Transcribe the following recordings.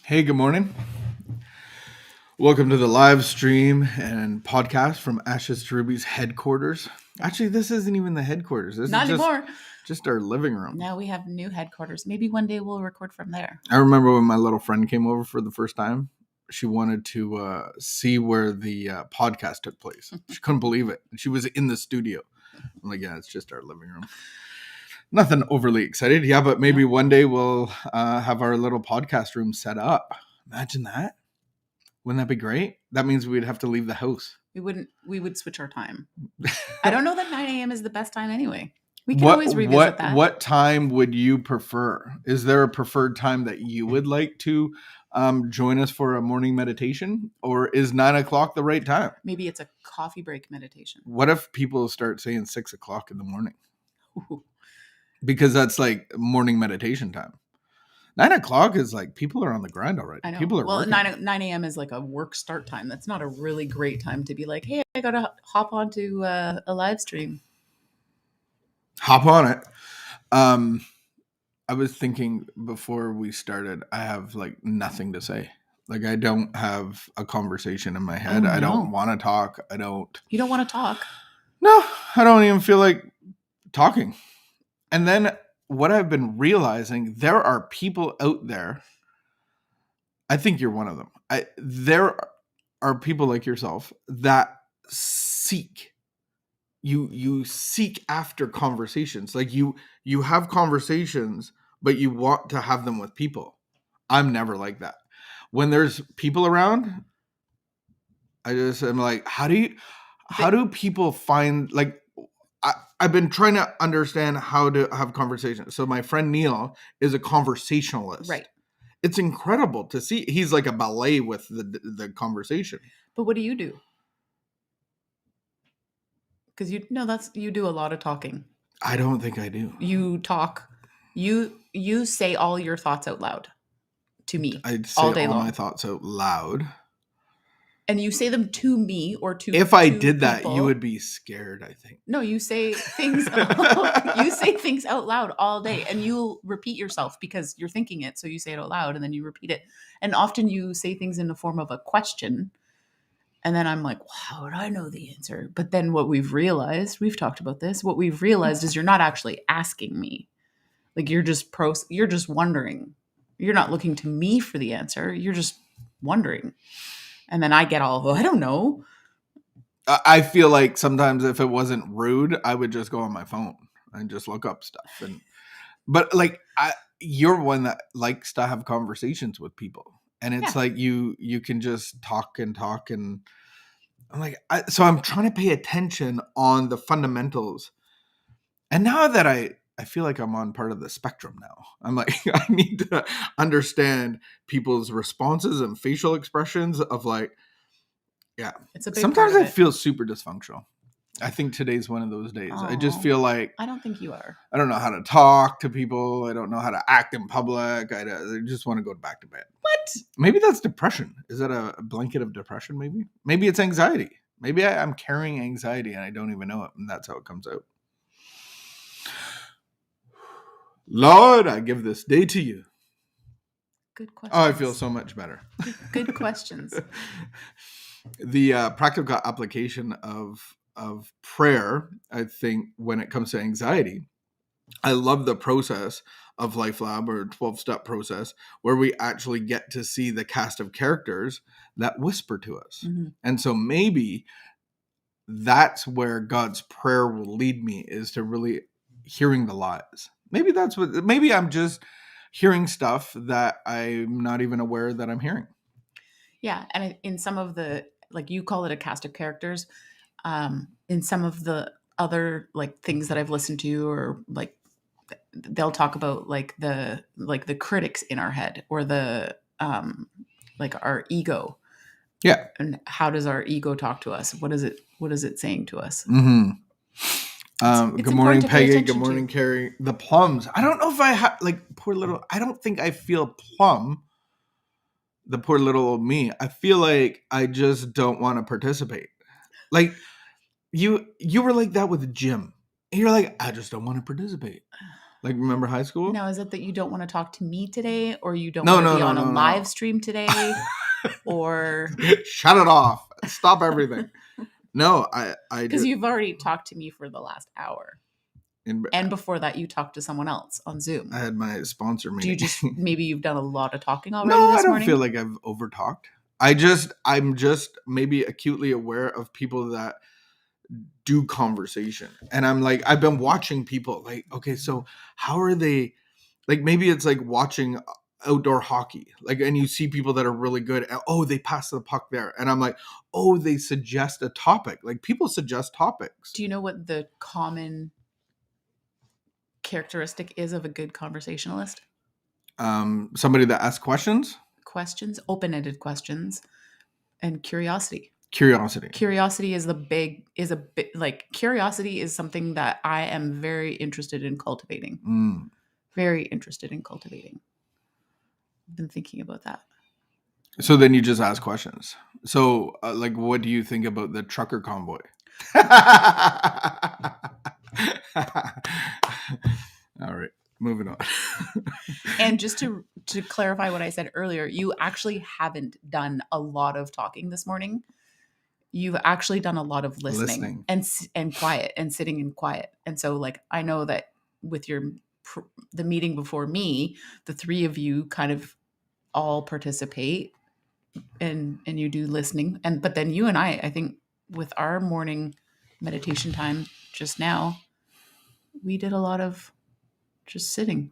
Hey, good morning. Welcome to the live stream and podcast from Ashes to Rubies headquarters. Actually, this isn't even the headquarters. This Not is anymore. just our living room. Now we have new headquarters. Maybe one day we'll record from there. I remember when my little friend came over for the first time. She wanted to see where the podcast took place. She couldn't believe it. She was in the studio. I'm like, yeah, it's just our living room. Nothing overly excited. Yeah, but maybe one day we'll have our little podcast room set up. Imagine that. Wouldn't that be great? That means we'd have to leave the house. We would switch our time. I don't know that 9 a.m. is the best time anyway. We can always revisit that. What time would you prefer? Is there a preferred time that you would like to join us for a morning meditation? Or is 9 o'clock the right time? Maybe it's a coffee break meditation. What if people start saying 6 o'clock in the morning? Ooh. Because that's like morning meditation time. 9 o'clock is like people are on the grind already. I know. People are well, working. 9 a.m. is like a work start time. That's not a really great time to be like, hey, I got to hop onto a live stream. Hop on it. I was thinking before we started, I have like nothing to say. Like I don't have a conversation in my head. Oh, I don't no. want to talk. You don't want to talk? No, I don't even feel like talking. And then what I've been realizing, there are people out there. I think you're one of them. There are people like yourself that seek. You seek after conversations. Like you have conversations, but you want to have them with people. I'm never like that. When there's people around, I just am like, how do people find, like, I've been trying to understand how to have conversations. So my friend Neil is a conversationalist. Right. It's incredible to see. He's like a ballet with the conversation. But what do you do? Because you do a lot of talking. I don't think I do. You talk. You say all your thoughts out loud to me. I'd say all day long. my thoughts out loud. And you say them to me or to if I to did that, people. you would be scared, I think. No, you say things you say things out loud all day, and you'll repeat yourself because you're thinking it, so you say it out loud and then you repeat it. And often you say things in the form of a question, and then I'm like, well, how would I know the answer? But then what we've talked about this, what we've realized is you're not actually asking me. Like you're just wondering. You're not looking to me for the answer. You're just wondering. And then I get all, I don't know. I feel like sometimes if it wasn't rude, I would just go on my phone and just look up stuff. But like you're one that likes to have conversations with people, and it's like you can just talk and I'm like, so I'm trying to pay attention on the fundamentals. And now that I feel like I'm on part of the spectrum now. I'm like, I need to understand people's responses and facial expressions of like, yeah. It's a big Sometimes part I of it. feel super dysfunctional. I think today's one of those days. I just feel like I don't think you are. I don't know how to talk to people. I don't know how to act in public. I just want to go back to bed. What? Maybe that's depression. Is that a blanket of depression? Maybe it's anxiety. Maybe I'm carrying anxiety and I don't even know it, and that's how it comes out. Lord, I give this day to you. Good question. Oh, I feel so much better. Good questions. The practical application of prayer, I think, when it comes to anxiety, I love the process of LifeLab or 12-step process where we actually get to see the cast of characters that whisper to us. Mm-hmm. And so maybe that's where God's prayer will lead me, is to really hearing the lies. Maybe I'm just hearing stuff that I'm not even aware that I'm hearing. Yeah. And in some of the, like you call it a cast of characters, in some of the other like things that I've listened to, or like they'll talk about like the critics in our head, or the like our ego. Yeah. And how does our ego talk to us? What is it saying to us? Mm-hmm. It's good morning, important to pay Peggy. Good attention morning, to. Carrie. The plums. I don't know if I have, like, poor little, I don't think I feel plum. The poor little old me. I feel like I just don't want to participate. Like you were like that with Jim. And you're like, I just don't want to participate. Like, remember high school? Now, is it that you don't want to talk to me today, or you don't No, want to no, be no, on a no, no. live stream today, or Shut it off. Stop everything. No, I because just, you've already talked to me for the last hour, in, and before that, you talked to someone else on Zoom. I had my sponsor Do meeting. you just maybe you've done a lot of talking No, already this I don't morning? feel like I've overtalked. I'm just maybe acutely aware of people that do conversation. And I'm like, I've been watching people like, okay, so how are they, like, maybe it's like watching outdoor hockey, like, and you see people that are really good and, oh, they pass the puck there. And I'm like, oh, they suggest a topic. Like, people suggest topics. Do you know what the common characteristic is of a good conversationalist? Somebody that asks questions. Questions, open-ended questions, and curiosity. Curiosity. Curiosity is curiosity is something that I am very interested in cultivating. Very interested in cultivating. I've been thinking about that. So then you just ask questions. So, like, what do you think about the trucker convoy? All right, moving on. And just to clarify what I said earlier, you actually haven't done a lot of talking this morning. You've actually done a lot of listening. and quiet and sitting in quiet. And so, like, I know that with the meeting before me, the three of you kind of all participate and you do listening. But then you and I think with our morning meditation time just now, we did a lot of just sitting,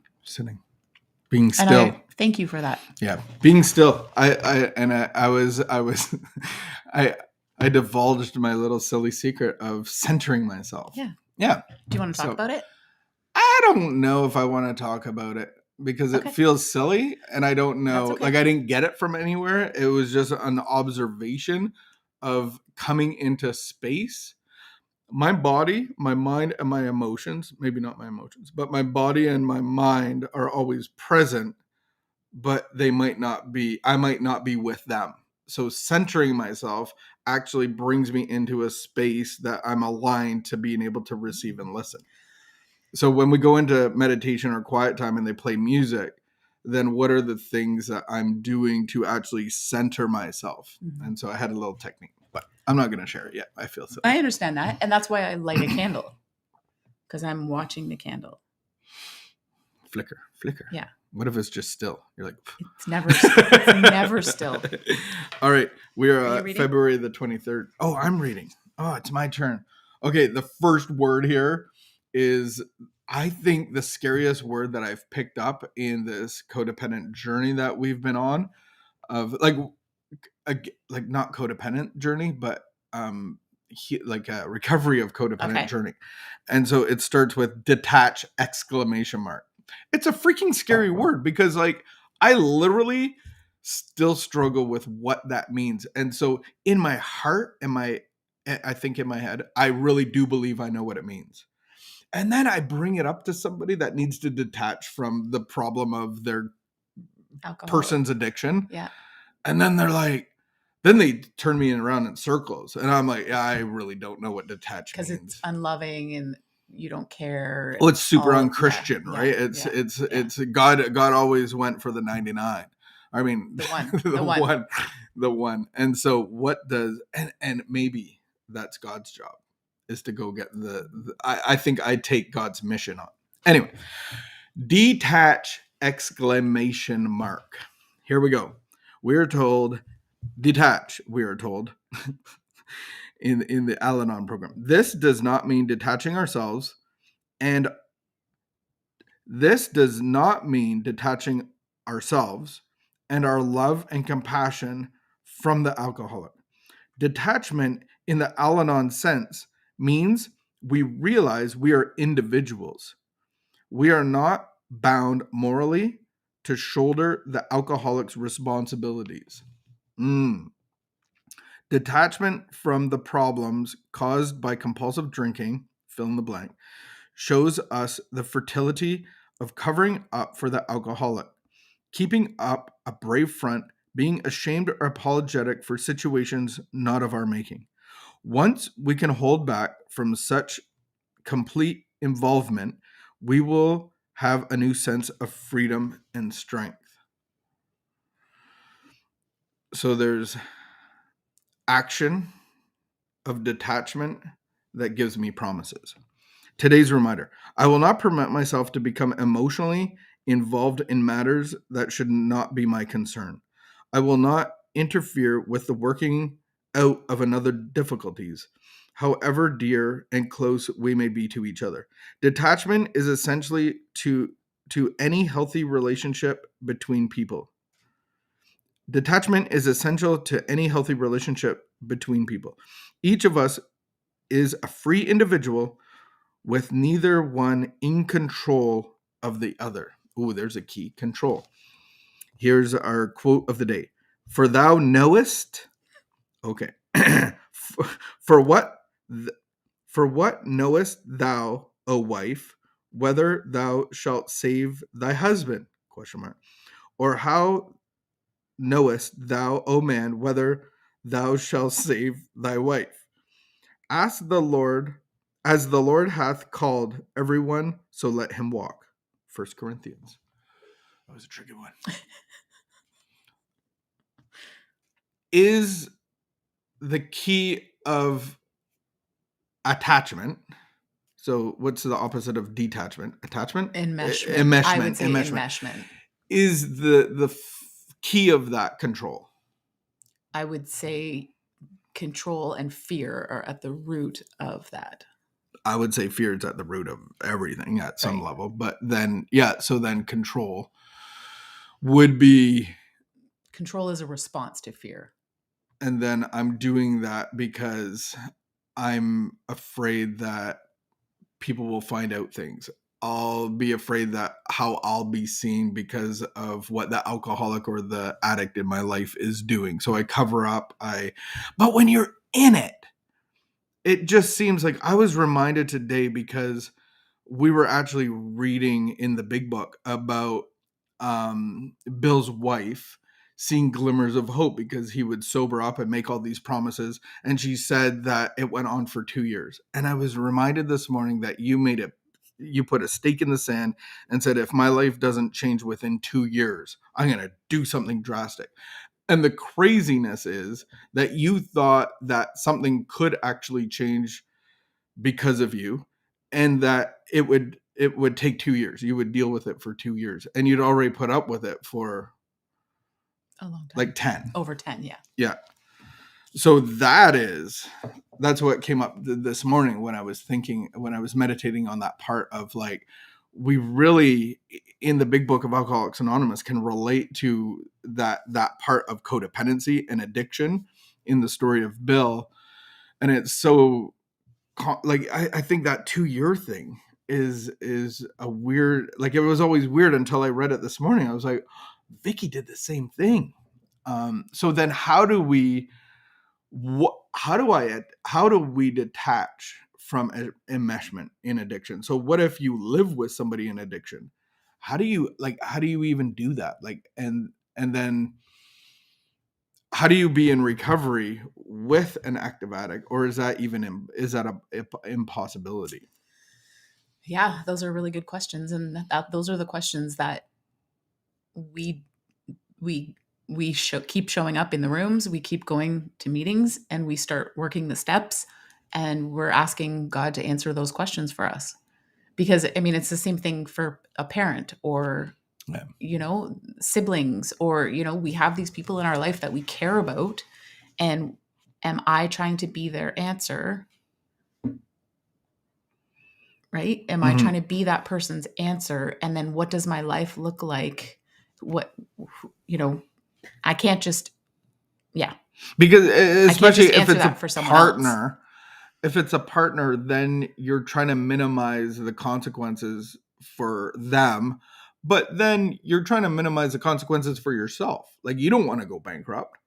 being still. And I thank you for that. Yeah, being still. I I divulged my little silly secret of centering myself. Yeah. Yeah. Do you want to talk about it? I don't know if I want to talk about it because it feels silly and I don't know. That's okay. Like, I didn't get it from anywhere. It was just an observation of coming into space. My body, my mind, and my emotions, maybe not my emotions, but my body and my mind are always present, but I might not be with them. So centering myself actually brings me into a space that I'm aligned to being able to receive and listen. So when we go into meditation or quiet time and they play music, then what are the things that I'm doing to actually center myself? Mm-hmm. And so I had a little technique, but I'm not going to share it yet. I feel silly. I understand that. And that's why I light a candle, because I'm watching the candle. Flicker. Yeah. What if it's just still? You're like, it's never still. All right. We are February the 23rd. Oh, I'm reading. Oh, it's my turn. Okay. The first word here is, I think, the scariest word that I've picked up in this codependent journey that we've been on, of like not codependent journey, but like a recovery of codependent journey. And so it starts with detach ! It's a freaking scary word because, like, I literally still struggle with what that means. And so in my heart and I think in my head, I really do believe I know what it means. And then I bring it up to somebody that needs to detach from the problem of their person's addiction. Yeah. And then they're like, then they turn me around in circles. And I'm like, yeah, I really don't know what detach means. Because it's unloving and you don't care. Well, it's super unchristian, right? It's God always went for the 99. I mean, the one. And so what does, and maybe that's God's job, is to go get I think I take God's mission on. Anyway, detach ! Here we go. We're told, detach, we are told in the Al-Anon program. This does not mean detaching ourselves, and this does not mean detaching ourselves and our love and compassion from the alcoholic. Detachment in the Al-Anon sense means we realize we are individuals. We are not bound morally to shoulder the alcoholic's responsibilities. Detachment from the problems caused by compulsive drinking, fill in the blank, shows us the fertility of covering up for the alcoholic, keeping up a brave front, being ashamed or apologetic for situations not of our making. Once we can hold back from such complete involvement, we will have a new sense of freedom and strength. So there's action of detachment that gives me promises. Today's reminder: I will not permit myself to become emotionally involved in matters that should not be my concern. I will not interfere with the working out of another difficulties, however dear and close we may be to each other. Detachment is essentially to any healthy relationship between people. Detachment is essential to any healthy relationship between people. Each of us is a free individual with neither one in control of the other. Ooh, there's a key: control. Here's our quote of the day. For thou knowest, okay. for what for what knowest thou, O wife, whether thou shalt save thy husband? Question mark. Or how knowest thou, O man, whether thou shalt save thy wife? Ask the Lord, as the Lord hath called everyone, so let him walk. 1 Corinthians. That was a tricky one. Is the key of attachment. So what's the opposite of detachment? Attachment? Enmeshment. I would say enmeshment. Is the key of that control? I would say control and fear are at the root of that. I would say fear is at the root of everything at some level. But then, yeah, so then control would be... Control is a response to fear. And then I'm doing that because I'm afraid that people will find out things. I'll be afraid that how I'll be seen because of what the alcoholic or the addict in my life is doing. So I cover up. But when you're in it, it just seems like I was reminded today because we were actually reading in the big book about Bill's wife seeing glimmers of hope because he would sober up and make all these promises. And she said that it went on for 2 years. And I was reminded this morning that you put a stake in the sand and said, if my life doesn't change within 2 years, I'm going to do something drastic. And the craziness is that you thought that something could actually change because of you, and that it would take 2 years. You would deal with it for 2 years, and you'd already put up with it for a long time. Like 10. Over 10, yeah. Yeah. So that's what came up this morning when I was meditating on that part of like, we really in the big book of Alcoholics Anonymous can relate to that part of codependency and addiction in the story of Bill. And it's so like, I think that 2-year thing is a weird, like, it was always weird until I read it this morning. I was like, Vicky did the same thing. So then how do we detach from enmeshment in addiction? So what if you live with somebody in addiction? How do you even do that? Like, and then how do you be in recovery with an active addict, or is that a impossibility? Yeah, those are really good questions, and those are the questions that we keep showing up in the rooms. We keep going to meetings, and we start working the steps, and we're asking God to answer those questions for us. Because I mean, it's the same thing for a parent or siblings, or we have these people in our life that we care about, and am I trying to be their answer? Right? Am I trying to be that person's answer? And then what does my life look like? I can't just, because especially if it's a partner, if it's a partner, then you're trying to minimize the consequences for them, but then you're trying to minimize the consequences for yourself. Like, you don't want to go bankrupt.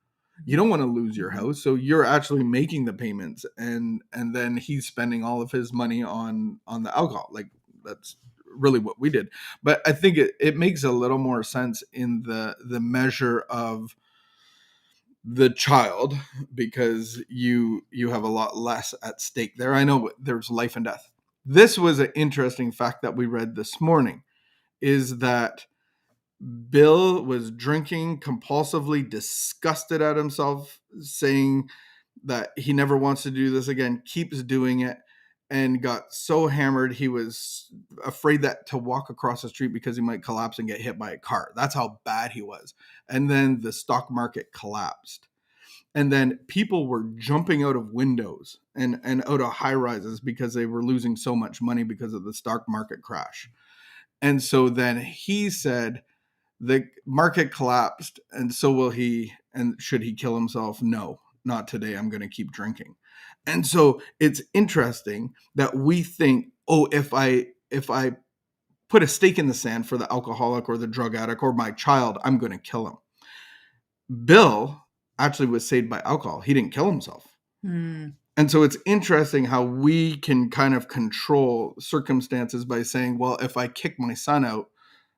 You don't want to lose your house. So you're actually making the payments, and then he's spending all of his money on the alcohol. Like, that's really what we did. But I think it makes a little more sense in the measure of the child, because you have a lot less at stake there. I know there's life and death. This was an interesting fact that we read this morning. is that Bill was drinking compulsively, disgusted at himself, saying that he never wants to do this again, keeps doing it, and got so hammered he was afraid that to walk across the street because he might collapse and get hit by a car. That's how bad he was. And then the stock market collapsed. And then people were jumping out of windows and out of high rises because they were losing so much money because of the stock market crash. And so then he said, the market collapsed, and so will he. And should he kill himself? No, not today. I'm going to keep drinking. And so it's interesting that we think, oh, if I put a stake in the sand for the alcoholic or the drug addict or my child, I'm going to kill him. Bill actually was saved by alcohol. He didn't kill himself. And so it's interesting how we can kind of control circumstances by saying, well, if I kick my son out,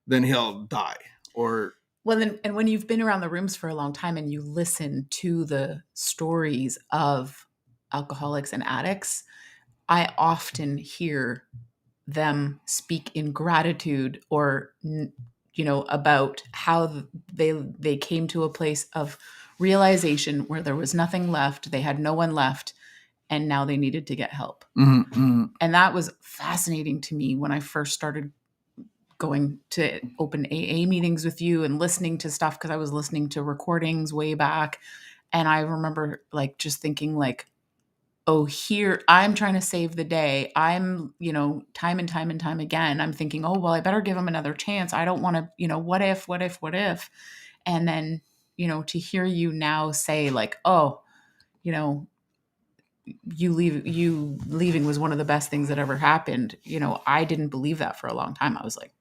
then he'll die. Or well, then, and when you've been around the rooms for a long time and you listen to the stories of alcoholics and addicts, I often hear them speak in gratitude or, about how they came to a place of realization where there was nothing left, they had no one left, and now they needed to get help. And that was fascinating to me when I first started going to open AA meetings with you and listening to stuff, because I was listening to recordings way back. And I remember just thinking oh, here, I'm trying to save the day. I'm, time and time and time again, I'm thinking, oh, well, I better give him another chance. I don't want to, what if? And then, to hear you now say oh, you leaving was one of the best things that ever happened. I didn't believe that for a long time. I was like,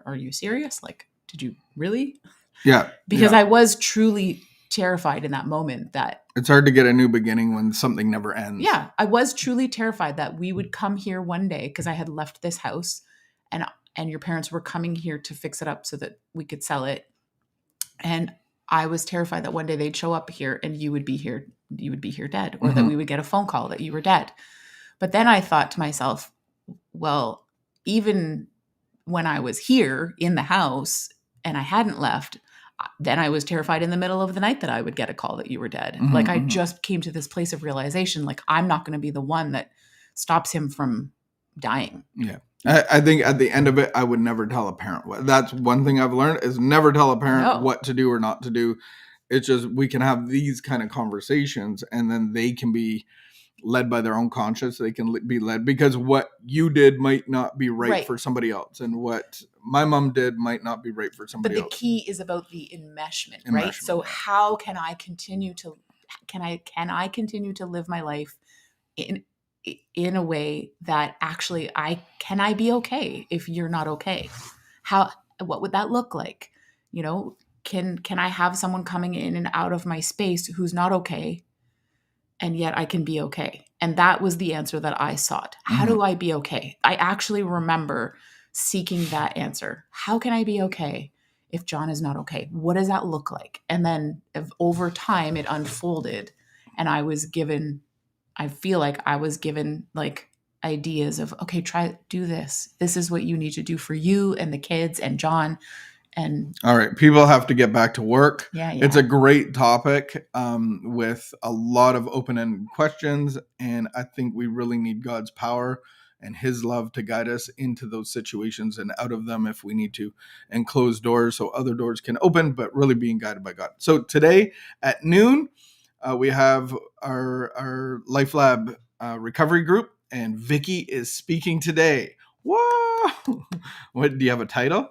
are you serious? Did you really? Yeah. Because I was truly terrified in that moment that it's hard to get a new beginning when something never ends. Yeah. I was truly terrified that we would come here one day, because I had left this house and your parents were coming here to fix it up so that we could sell it. And I was terrified that one day they'd show up here and you would be here dead, or that we would get a phone call that you were dead. But then I thought to myself, well, even when I was here in the house and I hadn't left, then I was terrified in the middle of the night that I would get a call that you were dead. I just came to this place of realization, I'm not going to be the one that stops him from dying. Yeah. I think at the end of it, I would never tell a parent what. That's one thing I've learned, is never tell a parent what to do or not to do. It's just, we can have these kind of conversations and then they can be led by their own conscience. They can be led, because what you did might not be right for somebody else, and what my mom did might not be right for somebody else. But the key is about the enmeshment, right? So how can I continue to live my life in a way that actually can I be okay if you're not okay? What would that look like? Can I have someone coming in and out of my space who's not okay, and yet I can be okay? And that was the answer that I sought. How do I be okay? I actually remember seeking that answer. How can I be okay if John is not okay? What does that look like? And then over time it unfolded, and I feel like I was given ideas of, okay, do this. This is what you need to do for you and the kids and John. And all right, people have to get back to work. Yeah. It's a great topic with a lot of open-ended questions. And I think we really need God's power and his love to guide us into those situations and out of them if we need to, and close doors so other doors can open, but really being guided by God. So today at noon, we have our LifeLab recovery group, and Vicky is speaking today. Whoa! What do you have a title?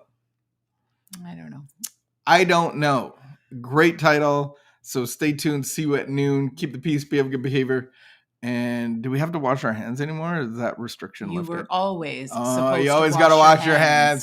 I don't know. Great title. So stay tuned. See you at noon. Keep the peace. Be of good behavior. And do we have to wash our hands anymore? Or is that restriction lifted? You were always supposed to you always got to wash your hands.